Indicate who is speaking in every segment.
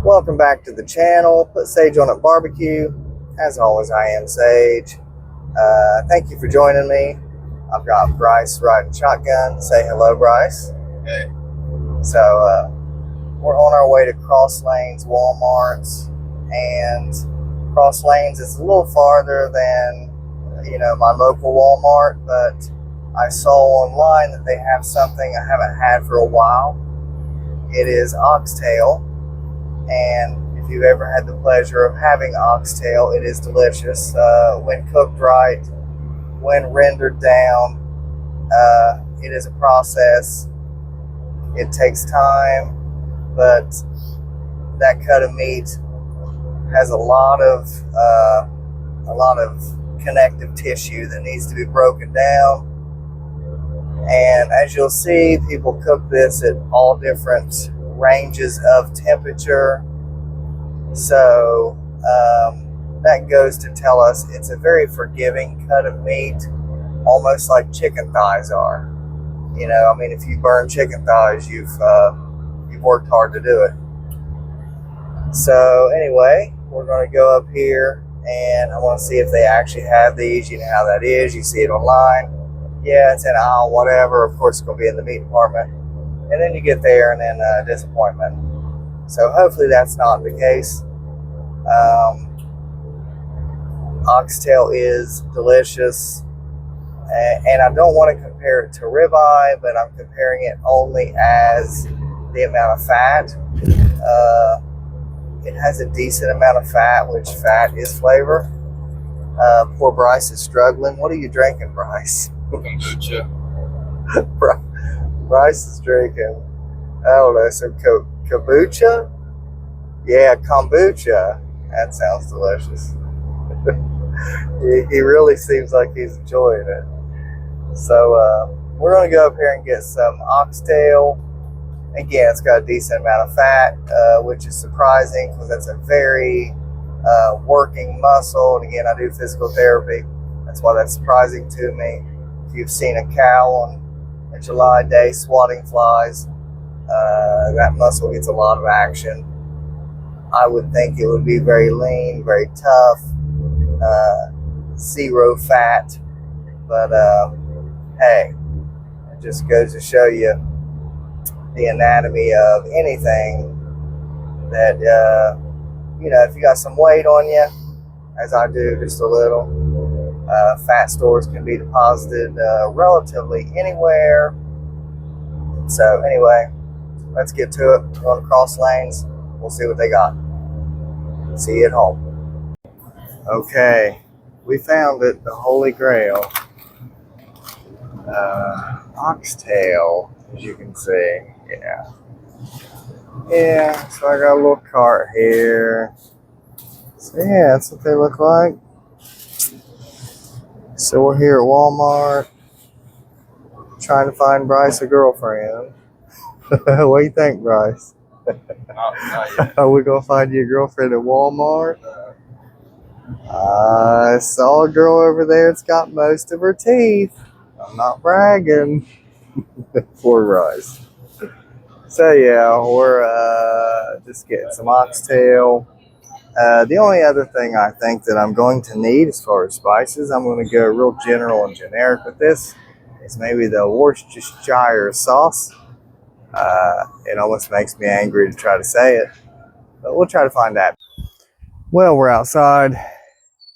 Speaker 1: Welcome back to the channel. Put Sage on it barbecue. As always, I am Sage. Thank you for joining me. I've got Bryce riding shotgun. Say hello, Bryce.
Speaker 2: Hey.
Speaker 1: So we're on our way to Cross Lanes Walmart's, and Cross Lanes is a little farther than my local Walmart, but I saw online that they have something I haven't had for a while. It is oxtail. And if you've ever had the pleasure of having oxtail, it is delicious. When cooked right, when rendered down, it is a process. It takes time, but that cut of meat has a lot of connective tissue that needs to be broken down. And as you'll see, people cook this at all different ranges of temperature. So that goes to tell us it's a very forgiving cut of meat, almost like chicken thighs are. If you burn chicken thighs, you've worked hard to do it. So anyway, we're going to go up here, and I want to see if they actually have these. You know how that is. You see it online. Yeah, it's in aisle whatever. Of course, it's going to be in the meat department. And then you get there, and then disappointment. So hopefully that's not the case. Oxtail is delicious, and I don't want to compare it to ribeye, but I'm comparing it only as the amount of fat. It has a decent amount of fat, which fat is flavor. Poor Bryce is struggling. What are you drinking, Bryce?
Speaker 2: Kombucha.
Speaker 1: Bryce is drinking, I don't know, some kombucha? Yeah, kombucha. That sounds delicious. He really seems like he's enjoying it. So we're going to go up here and get some oxtail. Again, it's got a decent amount of fat, which is surprising because that's a very working muscle. And again, I do physical therapy. That's why that's surprising to me. If you've seen a cow on a July day swatting flies, that muscle gets a lot of action. I would think it would be very lean, very tough, zero fat, but hey, it just goes to show you the anatomy of anything that, if you got some weight on you, as I do, just a little, fat stores can be deposited relatively anywhere. So anyway, let's get to it. We're going to Cross Lanes. We'll see what they got. See you at home. Okay, we found it, the Holy Grail. Oxtail, as you can see. Yeah, so I got a little cart here. So yeah, that's what they look like. So we're here at Walmart, trying to find Bryce a girlfriend. What do you think, Bryce?
Speaker 2: Not yet.
Speaker 1: Are we gonna find you a girlfriend at Walmart? I saw a girl over there that's got most of her teeth. I'm not bragging. Poor Bryce. So yeah, we're just getting some oxtail. The only other thing I think that I'm going to need as far as spices, I'm going to go real general and generic with this, is maybe the Worcestershire sauce. It almost makes me angry to try to say it, but we'll try to find that. Well, we're outside.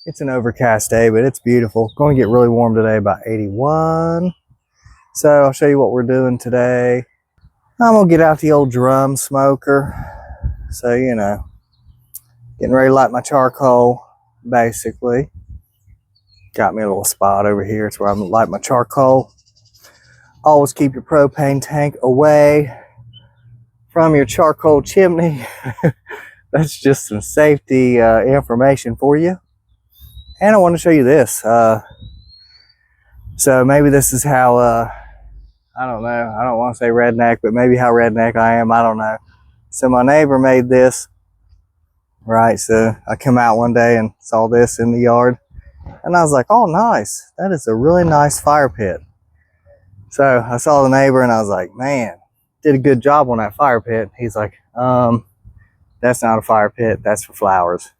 Speaker 1: It's an overcast day, but it's beautiful. Going to get really warm today, about 81. So I'll show you what we're doing today. I'm going to get out the old drum smoker. So, getting ready to light my charcoal, basically. Got me a little spot over here. It's where I'm going to light my charcoal. Always keep your propane tank away from your charcoal chimney. That's just some safety information for you. And I want to show you this. So maybe this is how, I don't know, I don't want to say redneck, but maybe how redneck I am, I don't know. So my neighbor made this, right? So I come out one day and saw this in the yard, and I was like, oh, nice. That is a really nice fire pit. So I saw the neighbor and I was like, man, did a good job on that fire pit. He's like, That's not a fire pit, that's for flowers.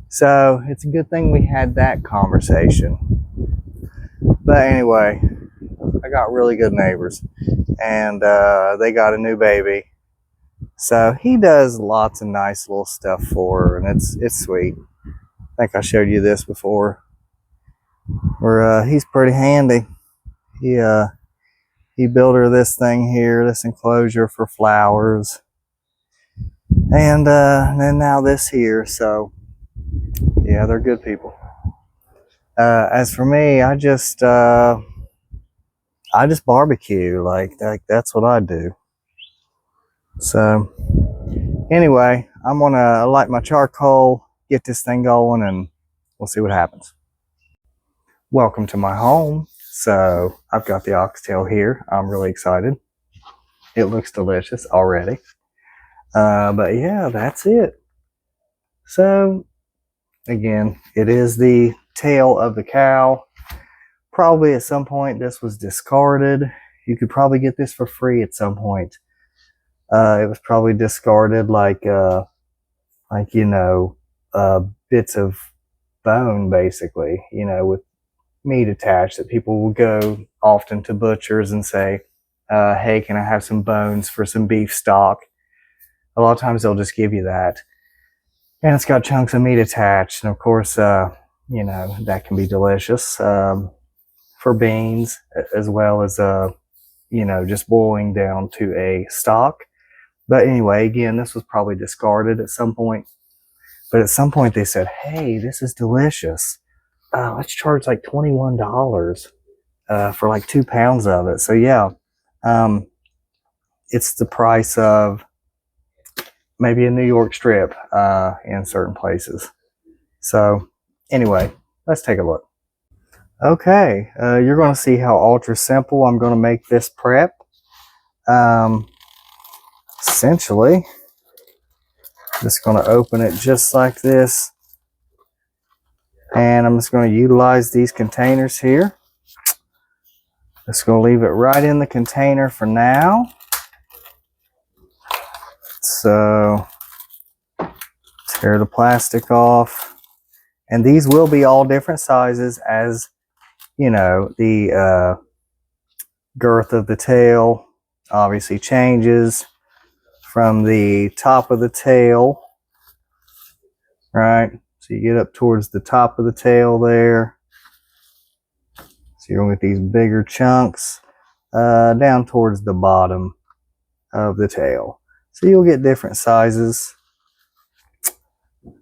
Speaker 1: So it's a good thing we had that conversation. But anyway, I got really good neighbors, and they got a new baby. So he does lots of nice little stuff for her, and it's sweet. I think I showed you this before. Where he's pretty handy. He built her this thing here, this enclosure for flowers, and then now this here. So yeah, they're good people. As for me, I just barbecue, like that's what I do. So anyway, I'm gonna light my charcoal, get this thing going, and we'll see what happens. Welcome to my home. So I've got the oxtail here. I'm really excited. It looks delicious already. But yeah, that's it. So again, it is the tail of the cow. Probably at some point this was discarded. You could probably get this for free at some point. It was probably discarded like you know, bits of bone, basically, you know, with meat attached, that people will go often to butchers and say, hey, can I have some bones for some beef stock? A lot of times they'll just give you that. And it's got chunks of meat attached. And of course, you know, that can be delicious for beans, as well as, you know, just boiling down to a stock. But anyway, again, this was probably discarded at some point. But at some point they said, hey, this is delicious. Let's charge like $21 for like 2 pounds of it. So yeah, it's the price of maybe a New York strip in certain places. So anyway, let's take a look. Okay, you're going to see how ultra simple I'm going to make this prep. Essentially, just going to open it just like this. And I'm just going to utilize these containers here. Just going to leave it right in the container for now. So, tear the plastic off. And these will be all different sizes, as, you know, the girth of the tail obviously changes from the top of the tail, right? So you get up towards the top of the tail there. So you're going to get these bigger chunks down towards the bottom of the tail. So you'll get different sizes.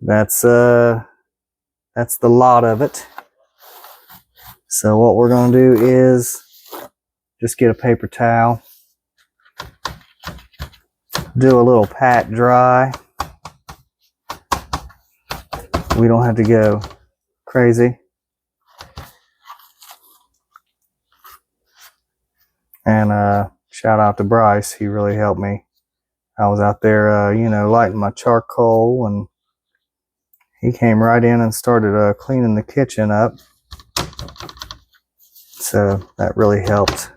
Speaker 1: That's the lot of it. So what we're going to do is just get a paper towel, do a little pat dry. We don't have to go crazy. And shout out to Bryce. He really helped me. I was out there, you know, lighting my charcoal, and he came right in and started cleaning the kitchen up. So that really helped.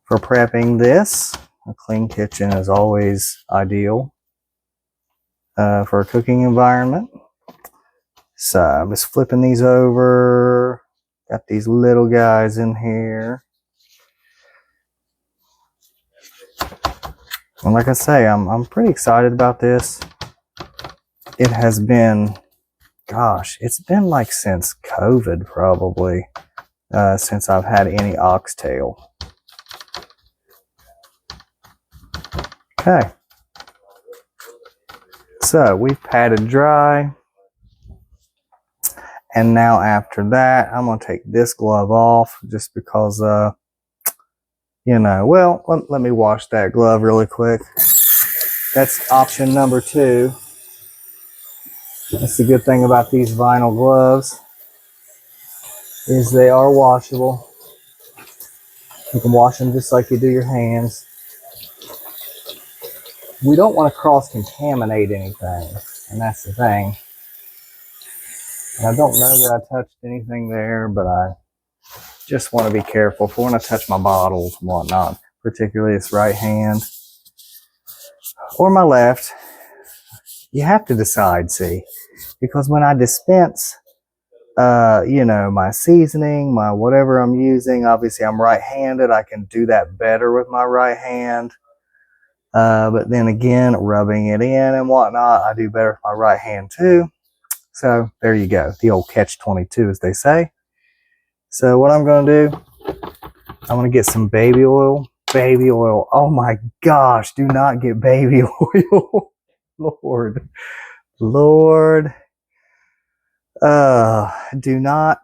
Speaker 1: For prepping this, a clean kitchen is always ideal for a cooking environment. So I'm just flipping these over. Got these little guys in here. And like I say, I'm pretty excited about this. It has been, gosh, it's been like since COVID probably, since I've had any oxtail. Okay. So we've patted dry. And now after that, I'm going to take this glove off just because, you know, well, let me wash that glove really quick. That's option number 2. That's the good thing about these vinyl gloves, is they are washable. You can wash them just like you do your hands. We don't want to cross-contaminate anything, and that's the thing. And I don't know that I touched anything there, but I just want to be careful for when I touch my bottles and whatnot, particularly this right hand or my left. You have to decide, see, because when I dispense, you know, my seasoning, my whatever I'm using, obviously I'm right-handed. I can do that better with my right hand. But then again, rubbing it in and whatnot, I do better with my right hand too. So there you go. The old catch-22, as they say. So what I'm going to do, I'm going to get some baby oil. Baby oil. Oh my gosh, do not get baby oil. Lord. Lord. Do not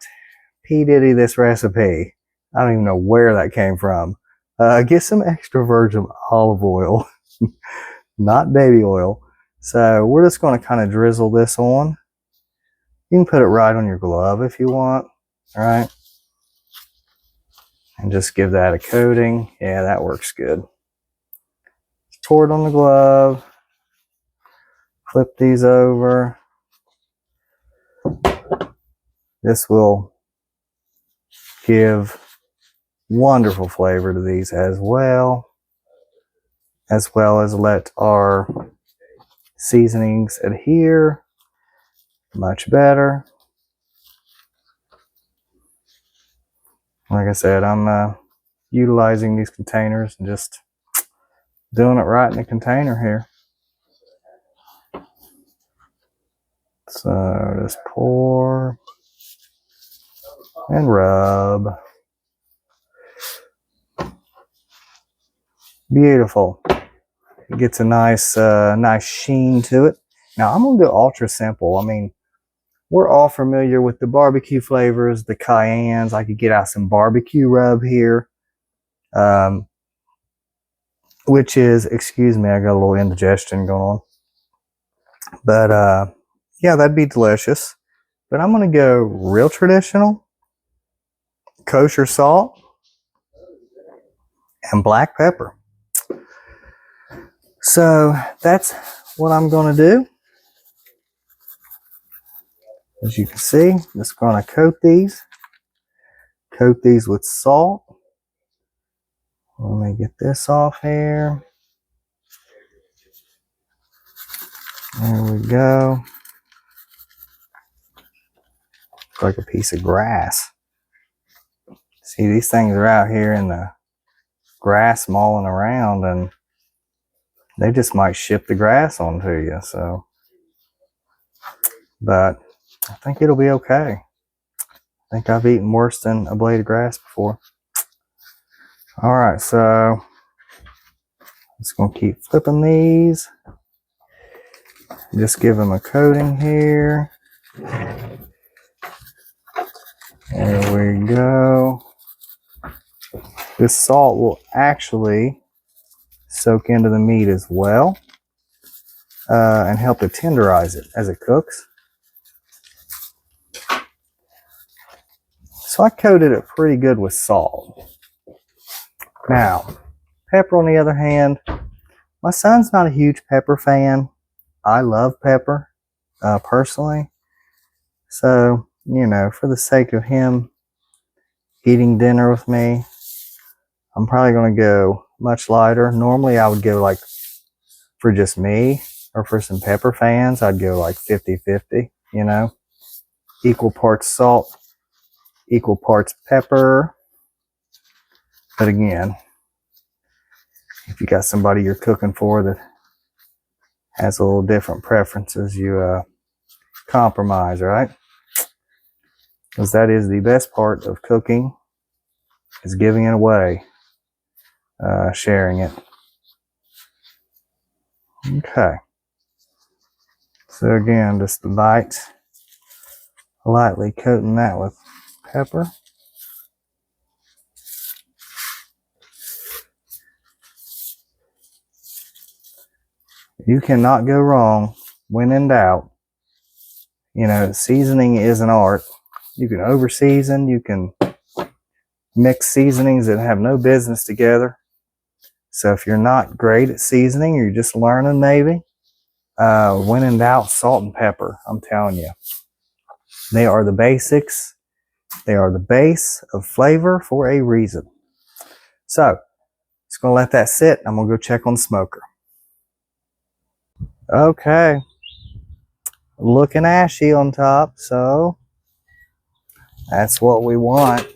Speaker 1: P. Diddy this recipe. I don't even know where that came from. Get some extra virgin olive oil. Not baby oil. So we're just going to kind of drizzle this on. You can put it right on your glove if you want. All right. And just give that a coating. Yeah, that works good. Pour it on the glove. Flip these over. This will give wonderful flavor to these as well as let our seasonings adhere much better. Like I said, I'm utilizing these containers and just doing it right in the container here. So just pour and rub. Beautiful. It gets a nice sheen to it. Now I'm gonna do ultra simple. I mean, we're all familiar with the barbecue flavors, the cayennes. I could get out some barbecue rub here, which is, excuse me, I got a little indigestion going on. But yeah, that'd be delicious. But I'm gonna go real traditional, kosher salt, and black pepper. So that's what I'm gonna do. As you can see, just gonna coat these with salt. Let me get this off here. There we go. Looks like a piece of grass. See, these things are out here in the grass mauling around, and they just might ship the grass onto you. So, but I think it'll be okay. I think I've eaten worse than a blade of grass before. All right, so just gonna keep flipping these. Just give them a coating here. There we go. This salt will actually soak into the meat as well and help to tenderize it as it cooks. So I coated it pretty good with salt. Now, pepper on the other hand, my son's not a huge pepper fan. I love pepper, personally. So, you know, for the sake of him eating dinner with me, I'm probably going to go much lighter. Normally I would go like, for just me or for some pepper fans, I'd go like 50-50, you know, equal parts salt, equal parts pepper. But again, if you got somebody you're cooking for that has a little different preferences, you compromise, right? Because that is the best part of cooking, is giving it away, sharing it. Okay. So again, just lightly coating that with pepper. You cannot go wrong when in doubt. You know, seasoning is an art. You can over season, you can mix seasonings that have no business together. So if you're not great at seasoning, or you're just learning maybe, when in doubt, salt and pepper, I'm telling you. They are the basics. They are the base of flavor for a reason. So, just going to let that sit. I'm going to go check on the smoker. Okay, looking ashy on top, so that's what we want.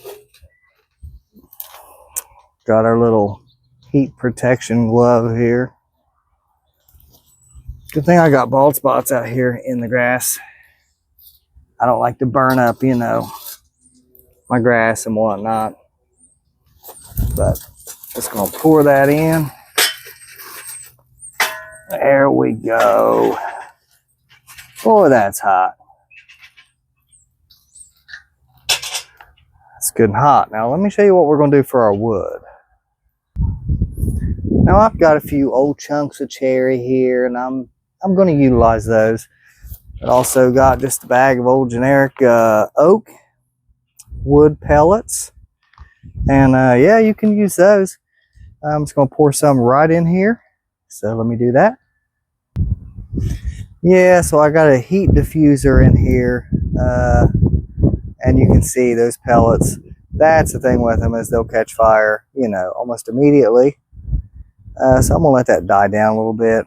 Speaker 1: Got our little heat protection glove here. Good thing I got bald spots out here in the grass. I don't like to burn up, you know, my grass and whatnot. But just gonna pour that in. There we go. Boy, that's hot. It's good and hot. Now let me show you what we're gonna do for our wood. Now I've got a few old chunks of cherry here, and I'm going to utilize those. But also got just a bag of old generic oak wood pellets, and yeah, you can use those. I'm just going to pour some right in here. So let me do that. Yeah, so I got a heat diffuser in here, and you can see those pellets. That's the thing with them, is they'll catch fire, you know, almost immediately. So I'm gonna let that die down a little bit.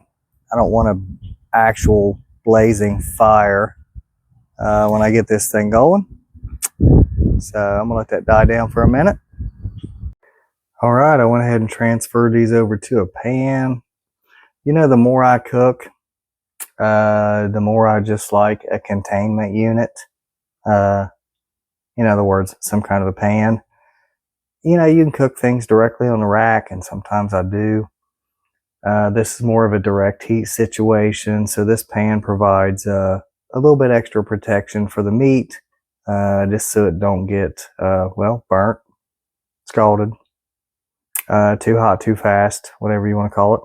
Speaker 1: I don't want an actual blazing fire when I get this thing going. So I'm gonna let that die down for a minute. All right, I went ahead and transferred these over to a pan. You know, the more I cook, the more I just like a containment unit. In other words, some kind of a pan. You know, you can cook things directly on the rack, and sometimes I do. This is more of a direct heat situation, so this pan provides a little bit extra protection for the meat, just so it don't get, well, burnt, scalded, too hot, too fast, whatever you want to call it.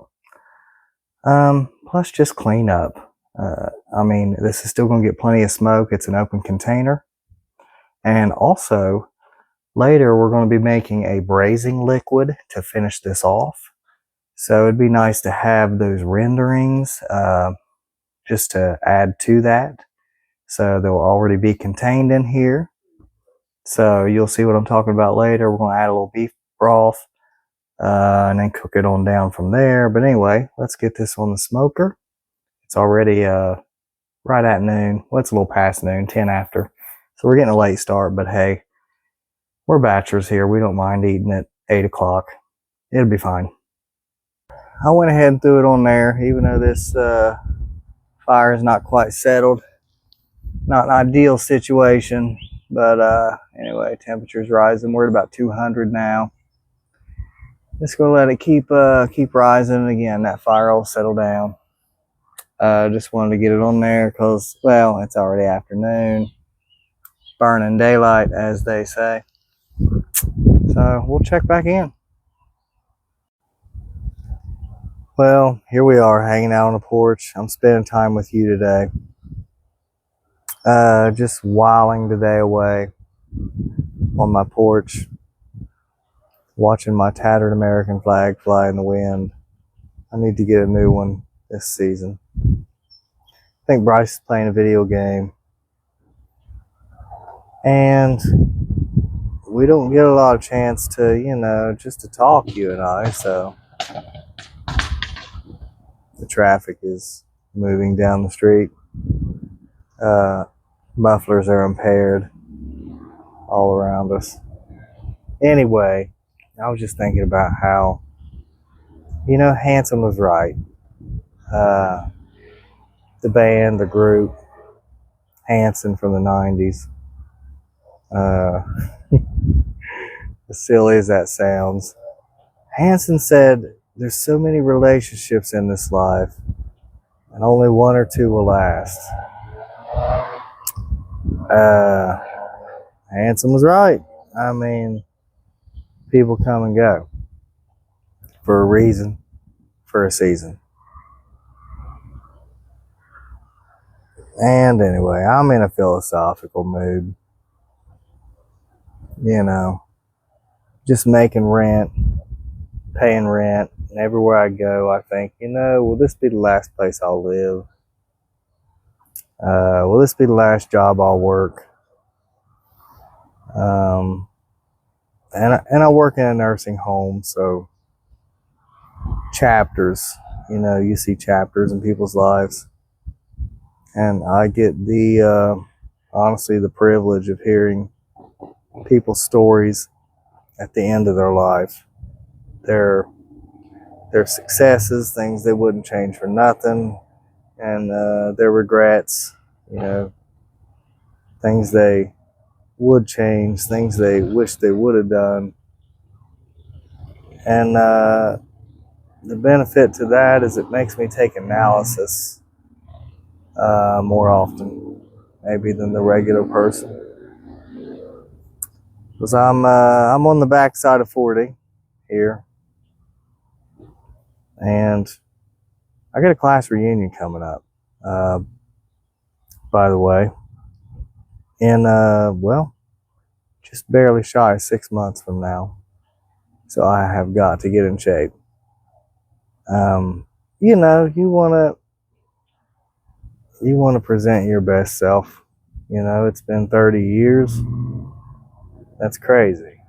Speaker 1: Plus just clean up. I mean, this is still going to get plenty of smoke. It's an open container. And also, later we're going to be making a braising liquid to finish this off. So it'd be nice to have those renderings just to add to that. So they'll already be contained in here. So you'll see what I'm talking about later. We're going to add a little beef broth and then cook it on down from there. But anyway, let's get this on the smoker. It's already right at noon. Well, it's a little past noon, 10 after. So we're getting a late start, but hey, we're bachelors here. We don't mind eating at 8 o'clock. It'll be fine. I went ahead and threw it on there, even though this fire is not quite settled. Not an ideal situation, but anyway, temperature's rising. We're at about 200 now. Just gonna let it keep rising, and again, that fire will settle down. Just wanted to get it on there because, well, it's already afternoon. Burning daylight, as they say. So we'll check back in. Well, here we are hanging out on the porch. I'm spending time with you today. Just whiling the day away on my porch, watching my tattered American flag fly in the wind. I need to get a new one this season. I think Bryce is playing a video game, and we don't get a lot of chance to, you know, just to talk, you and I, so the traffic is moving down the street. Mufflers are impaired all around us. Anyway, I was just thinking about how, you know, Hanson was right. The band, the group, Hanson from the 90s. As silly as that sounds, Hanson said, there's so many relationships in this life, and only one or two will last. Hanson was right. I mean, people come and go for a reason, for a season. And anyway, I'm in a philosophical mood. You know, just making rent, paying rent, and everywhere I go, I think, you know, will this be the last place I'll live? Will this be the last job I'll work? And I work in a nursing home, so chapters, you know, you see chapters in people's lives. And I get the, honestly, the privilege of hearing people's stories at the end of their life. Their successes, things they wouldn't change for nothing, and their regrets, things they would change, things they wish they would have done. And the benefit to that is it makes me take analysis more often, maybe than the regular person. Because I'm on the backside of 40 here, and I got a class reunion coming up. By the way, in just barely shy of 6 months from now. So I have got to get in shape. You wanna present your best self. It's been 30 years. That's crazy.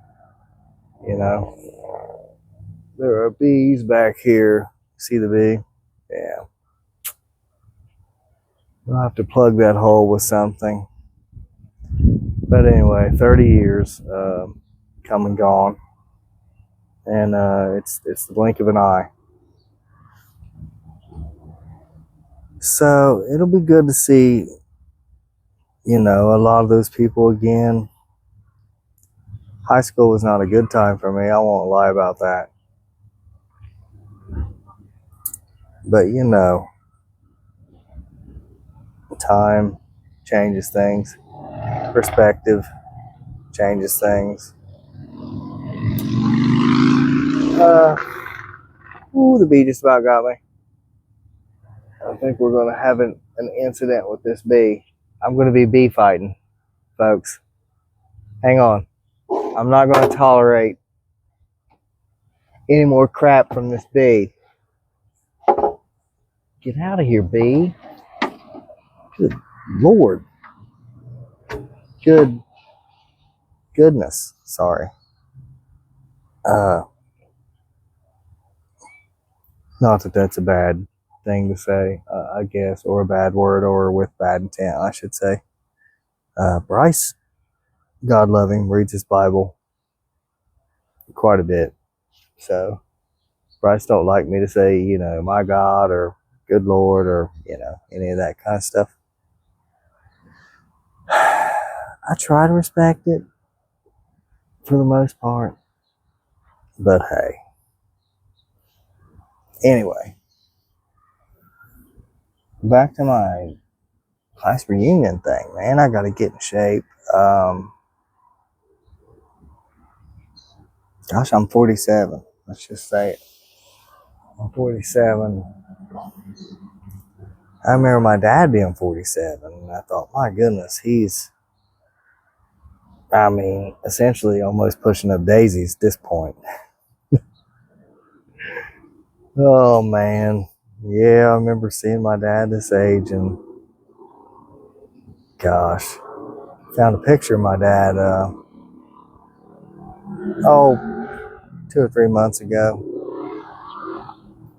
Speaker 1: There are bees back here. See the bee? Yeah. I'll have to plug that hole with something. But anyway, 30 years come and gone, and it's the blink of an eye. So it'll be good to see, a lot of those people again. High school was not a good time for me. I won't lie about that. But time changes things. Perspective changes things. The bee just about got me. I think we're going to have an incident with this bee. I'm going to be bee fighting, folks. Hang on. I'm not going to tolerate any more crap from this bee. Get out of here, bee. Good Lord. Goodness. Sorry. Not that that's a bad thing to say, I guess, or a bad word, or with bad intent, I should say. Bryce, God loving, reads his Bible quite a bit. So Bryce don't like me to say, my God or good Lord or, any of that kind of stuff. I try to respect it for the most part. But hey. Anyway. Back to my class reunion thing, man. I gotta get in shape. Gosh, I'm 47. Let's just say it. I'm 47. I remember my dad being 47, and I thought, my goodness, he's, essentially almost pushing up daisies at this point. Oh, man. Yeah, I remember seeing my dad this age, and gosh, found a picture of my dad, 2 or 3 months ago.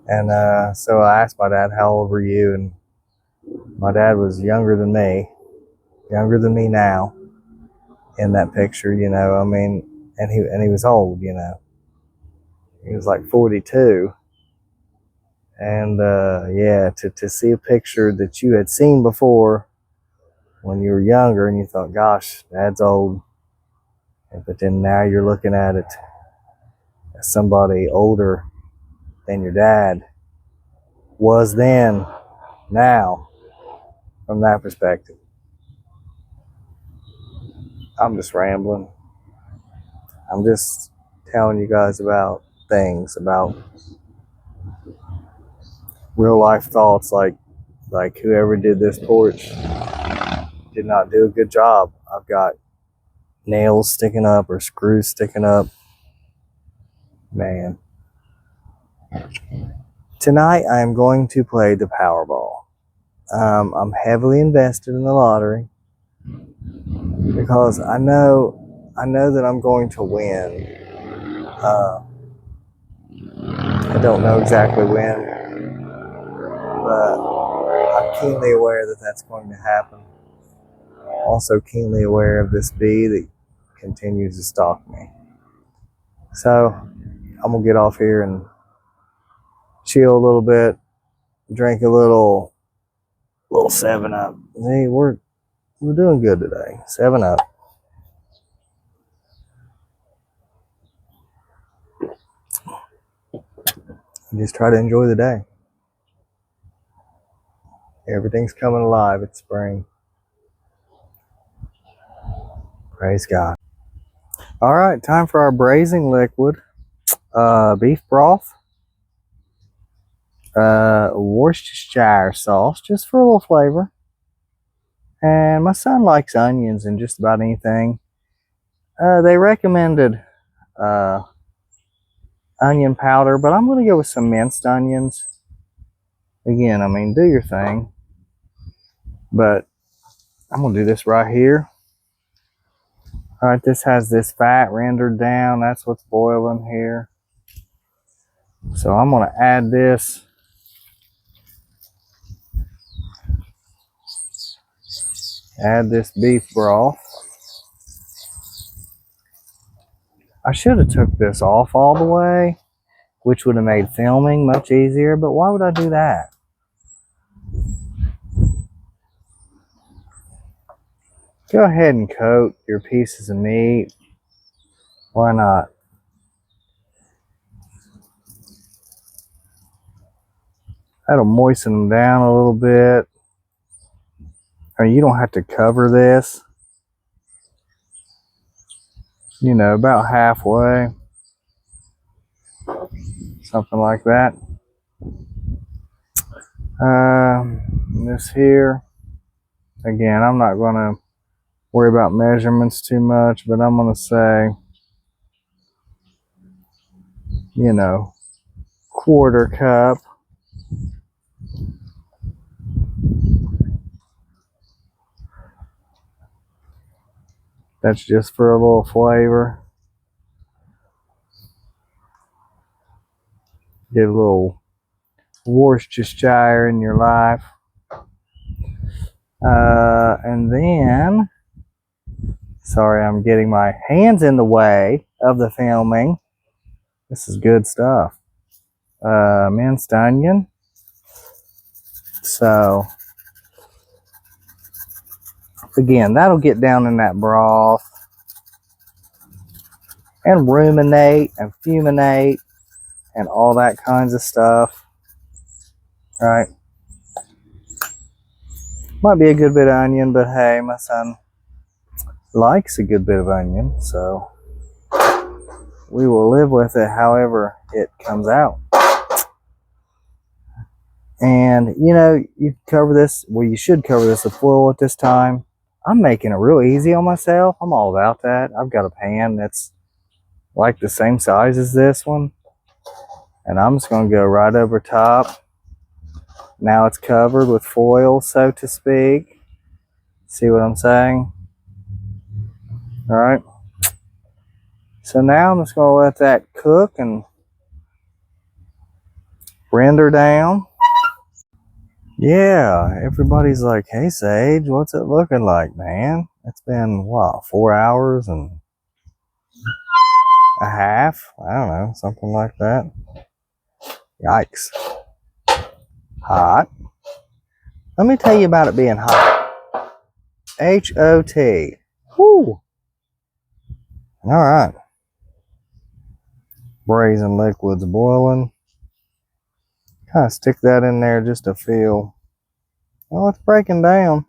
Speaker 1: And so I asked my dad, how old were you? And my dad was younger than me now in that picture, and he was old, he was like 42. And to see a picture that you had seen before when you were younger and you thought, gosh, Dad's old, but then now you're looking at it as somebody older than your dad was then, now, from that perspective. I'm just rambling. I'm just telling you guys about things, about real life thoughts, like whoever did this porch did not do a good job. I've got nails sticking up or screws sticking up. Man. Tonight I am going to play the Powerball. I'm heavily invested in the lottery because I know that I'm going to win. I don't know exactly when, but I keenly aware that that's going to happen. Also keenly aware of this bee that continues to stalk me. So I'm gonna get off here and chill a little bit, drink a little 7-Up. Hey, we're doing good today. 7-Up. Just try to enjoy the day. Everything's coming alive. It's spring. Praise God. All right, time for our braising liquid. Beef broth, Worcestershire sauce, just for a little flavor. And my son likes onions and just about anything. They recommended onion powder, but I'm going to go with some minced onions. Again, I mean, do your thing. But I'm going to do this right here. All right, this has this fat rendered down. That's what's boiling here. So I'm going to add this. Add this beef broth. I should have took this off all the way, which would have made filming much easier, but why would I do that? Go ahead and coat your pieces of meat. Why not? That'll moisten them down a little bit. Or you don't have to cover this. You know, about halfway. Something like that. This here. Again, I'm not going to worry about measurements too much, but I'm going to say, you know, 1/4 cup. That's just for a little flavor. Get a little Worcestershire in your life. And then, sorry, I'm getting my hands in the way of the filming. This is good stuff. Minced onion. So, again, that'll get down in that broth and ruminate and fuminate and all that kinds of stuff. All right. Might be a good bit of onion, but hey, my son likes a good bit of onion, so we will live with it however it comes out. And, you know, you cover this, well, you should cover this with foil at this time. I'm making it real easy on myself. I'm all about that. I've got a pan that's like the same size as this one. And I'm just going to go right over top. Now it's covered with foil, so to speak. See what I'm saying? All right. So now I'm just going to let that cook and render down. Yeah, everybody's like, hey, Sage, what's it looking like, man? It's been, what, 4 hours and a half? I don't know, something like that. Yikes. Hot. Let me tell you about it being hot. H-O-T. Woo. All right. Braising liquid's boiling. Kind of stick that in there just to feel. Oh, it's breaking down.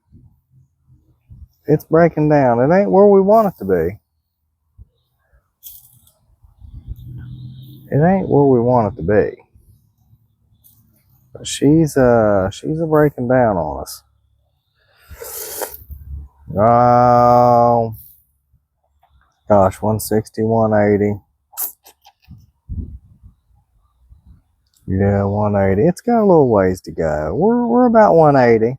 Speaker 1: It's breaking down. It ain't where we want it to be. It ain't where we want it to be. But she's a breaking down on us. Oh gosh, 160, 180. Yeah, 180. It's got a little ways to go. We're about 180.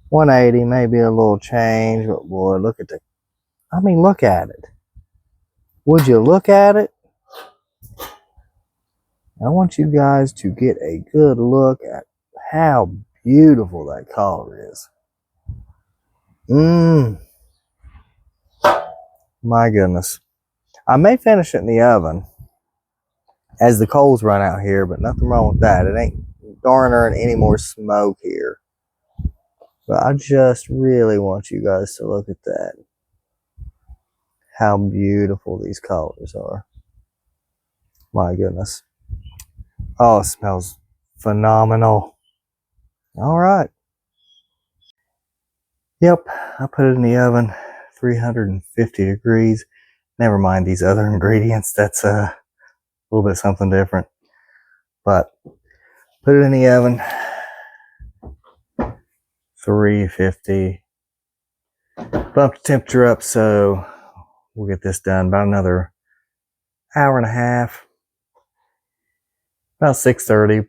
Speaker 1: 180, maybe a little change, but boy, look at the, I mean, look at it. Would you look at it? I want you guys to get a good look at how beautiful that collar is. My goodness. I may finish it in the oven as the coals run out here, but nothing wrong with that. It ain't garnering any more smoke here. But I just really want you guys to look at that. How beautiful these collars are. My goodness. Oh, it smells phenomenal. All right. Yep, I put it in the oven, 350 degrees. Never mind these other ingredients. That's a little bit something different. But put it in the oven, 350. Bump the temperature up so we'll get this done about another hour and a half. About 6:30,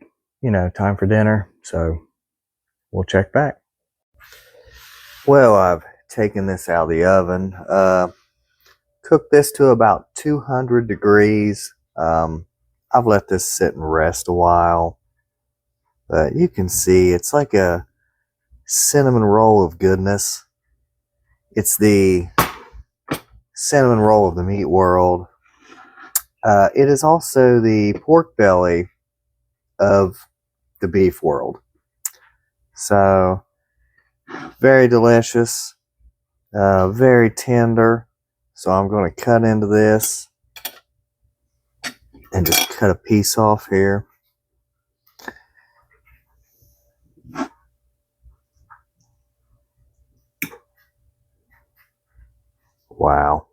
Speaker 1: time for dinner. So we'll check back. Well, I've taken this out of the oven. Cooked this to about 200 degrees. I've let this sit and rest a while. But you can see it's like a cinnamon roll of goodness. It's the cinnamon roll of the meat world. It is also the pork belly of the beef world. So, very delicious, very tender. So I'm going to cut into this and just cut a piece off here. Wow.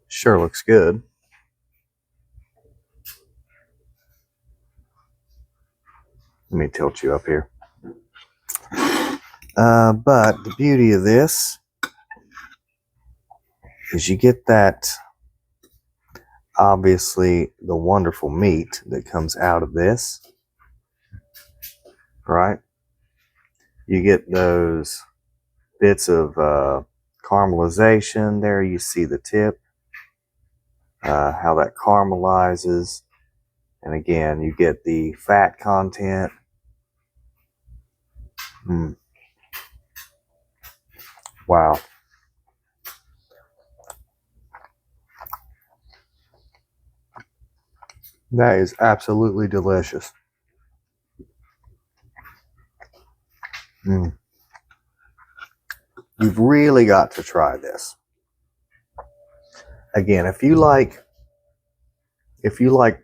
Speaker 1: Sure looks good. Let me tilt you up here. But the beauty of this is you get that, obviously, the wonderful meat that comes out of this, right? You get those bits of caramelization there. You see the tip, how that caramelizes. And again, you get the fat content. Wow. That is absolutely delicious. You've really got to try this. Again, if you like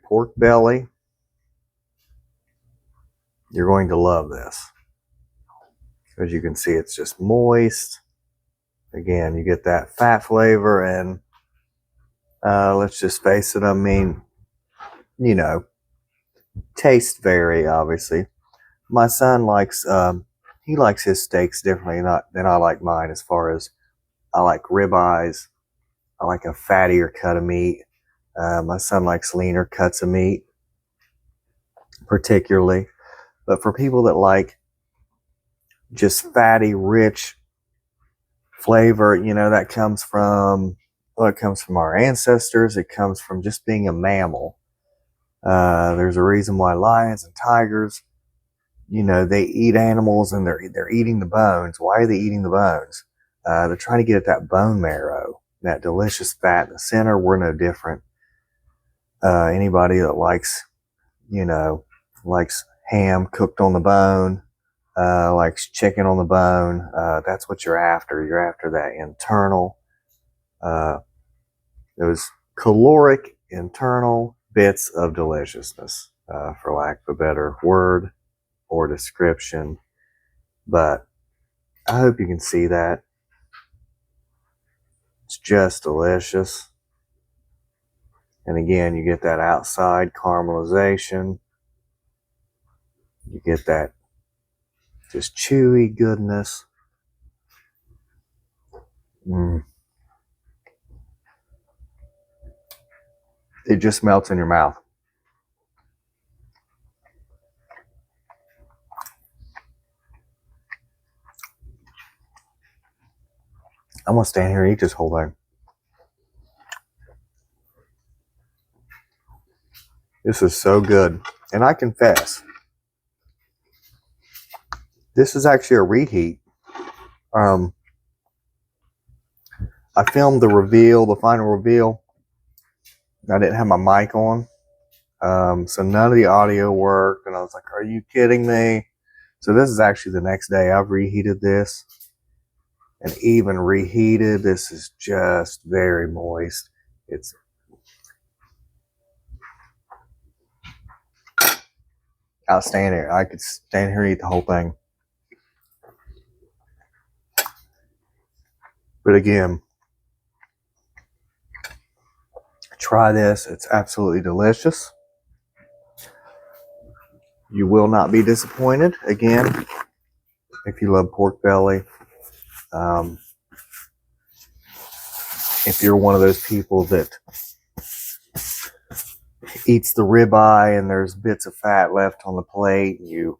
Speaker 1: pork belly, you're going to love this. As you can see, it's just moist. Again, you get that fat flavor, and let's just face it, I mean, taste vary, obviously. My son likes he likes his steaks differently than I like mine, as far as I like ribeyes. I like a fattier cut of meat. My son likes leaner cuts of meat, particularly. But for people that like just fatty, rich flavor, that comes from, well, it comes from our ancestors. It comes from just being a mammal. There's a reason why lions and tigers, they eat animals and they're eating the bones. Why are they eating the bones? They're trying to get at that bone marrow, that delicious fat in the center. We're no different. Anybody that likes ham cooked on the bone, likes chicken on the bone, that's what you're after. You're after that internal, those caloric internal bits of deliciousness, for lack of a better word or description. But I hope you can see that. It's just delicious. And again, you get that outside caramelization. You get that just chewy goodness. It just melts in your mouth. I I'm gonna stand here and eat this whole thing. This is so good. And I confess, this is actually a reheat. I filmed the reveal, the final reveal. I didn't have my mic on. So none of the audio worked. And I was like, are you kidding me? So this is actually the next day. I've reheated this. And even reheated, this is just very moist. It's outstanding. I could stand here and eat the whole thing. But again, try this. It's absolutely delicious. You will not be disappointed. Again, if you love pork belly, if you're one of those people that eats the ribeye and there's bits of fat left on the plate, you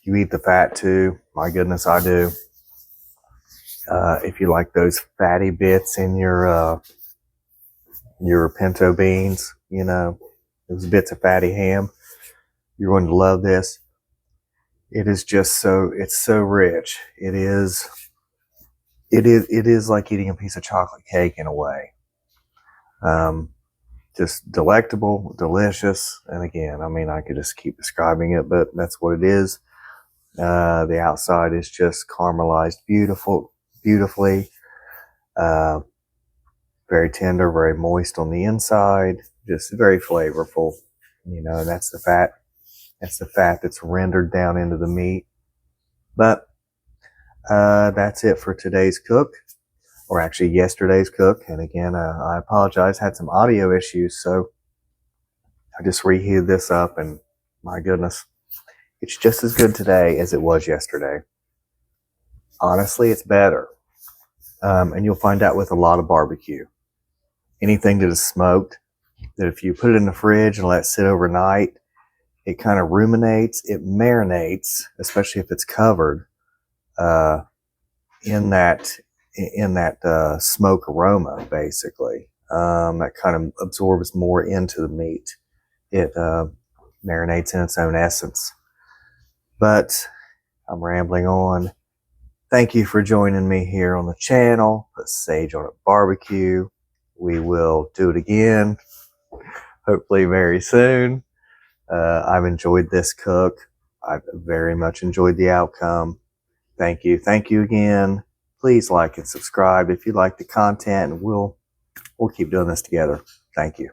Speaker 1: eat the fat too. My goodness, I do. If you like those fatty bits in your pinto beans, you know, those bits of fatty ham, you're going to love this. It is just so, it's so rich. It is like eating a piece of chocolate cake in a way. Just delectable, delicious. And again, I mean, I could just keep describing it, but that's what it is. The outside is just caramelized beautifully. Very tender, very moist on the inside, just very flavorful. You know, and that's the fat. That's the fat that's rendered down into the meat. But that's it for today's cook, or actually yesterday's cook. And again, I apologize, had some audio issues, so I just reheated this up, and my goodness, it's just as good today as it was yesterday. Honestly, it's better. And you'll find out with a lot of barbecue. Anything that is smoked, that if you put it in the fridge and let it sit overnight, it kind of ruminates, it marinates, especially if it's covered, in that smoke aroma, basically. That kind of absorbs more into the meat. It marinates in its own essence. But I'm rambling on. Thank you for joining me here on the channel. Put Sage on a barbecue. We will do it again, hopefully very soon. I've enjoyed this cook. I've very much enjoyed the outcome. Thank you. Thank you again. Please like and subscribe if you like the content, and we'll keep doing this together. Thank you.